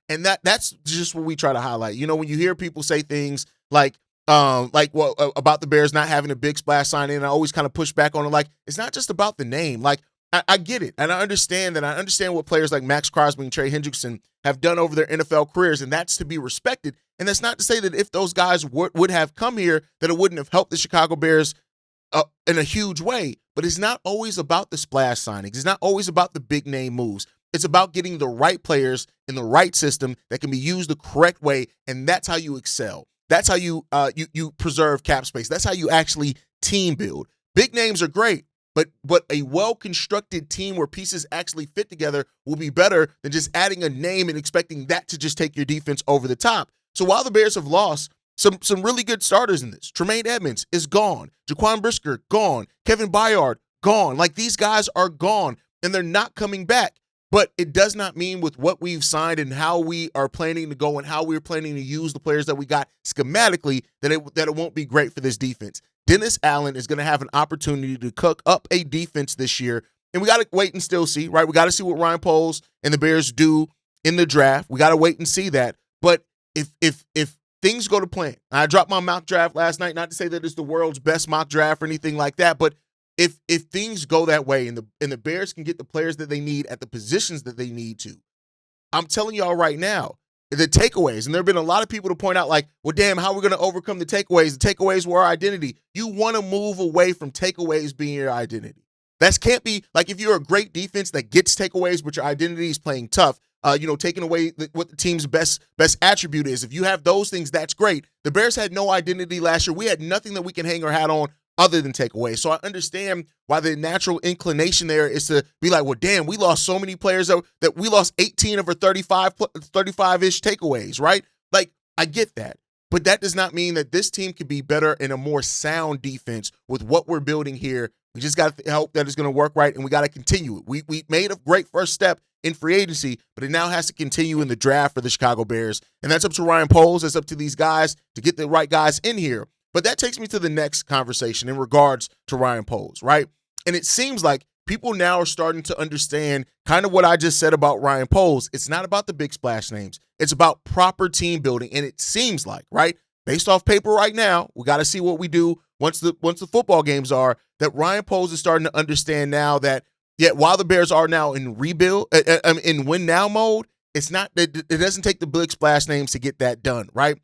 And that's just what we try to highlight. You know, when you hear people say things like about the Bears not having a big splash signing, and I always kind of push back on it. Like, it's not just about the name. Like, I get it, and I understand that. I understand what players like Max Crosby and Trey Hendrickson have done over their NFL careers, and that's to be respected. And that's not to say that if those guys would have come here, that it wouldn't have helped the Chicago Bears in a huge way. But it's not always about the splash signings. It's not always about the big name moves. It's about getting the right players in the right system that can be used the correct way, and that's how you excel. That's how you preserve cap space. That's how you actually team build. Big names are great, but a well-constructed team where pieces actually fit together will be better than just adding a name and expecting that to just take your defense over the top. So while the Bears have lost some really good starters in this, Tremaine Edmonds is gone. Jaquan Brisker, gone. Kevin Byard, gone. Like, these guys are gone, and they're not coming back. But it does not mean with what we've signed and how we are planning to go and how we're planning to use the players that we got schematically that it won't be great for this defense. Dennis Allen is going to have an opportunity to cook up a defense this year, and we got to wait and still see, right? We got to see what Ryan Poles and the Bears do in the draft. We got to wait and see that. But if things go to plan, I dropped my mock draft last night, not to say that it's the world's best mock draft or anything like that, but if things go that way and the Bears can get the players that they need at the positions that they need to, I'm telling y'all right now, the takeaways, and there have been a lot of people to point out like, well, damn, how are we going to overcome the takeaways? The takeaways were our identity. You want to move away from takeaways being your identity. That can't be, like, if you're a great defense that gets takeaways, but your identity is playing tough, taking away what the team's best attribute is. If you have those things, that's great. The Bears had no identity last year. We had nothing that we can hang our hat on other than takeaways. So I understand why the natural inclination there is to be like, well, damn, we lost so many players that we lost 18 of our 35-ish takeaways, right? Like, I get that. But that does not mean that this team could be better in a more sound defense with what we're building here. We just got to hope that it's going to work right, and we got to continue it. We made a great first step in free agency, but it now has to continue in the draft for the Chicago Bears. And that's up to Ryan Poles. That's up to these guys to get the right guys in here. But that takes me to the next conversation in regards to Ryan Poles, right? And it seems like people now are starting to understand kind of what I just said about Ryan Poles. It's not about the big splash names. It's about proper team building. And it seems like, right, based off paper right now, we got to see what we do once the football games are, that Ryan Poles is starting to understand now that, yeah, while the Bears are now in rebuild, in win now mode, it's not, it doesn't take the big splash names to get that done, right?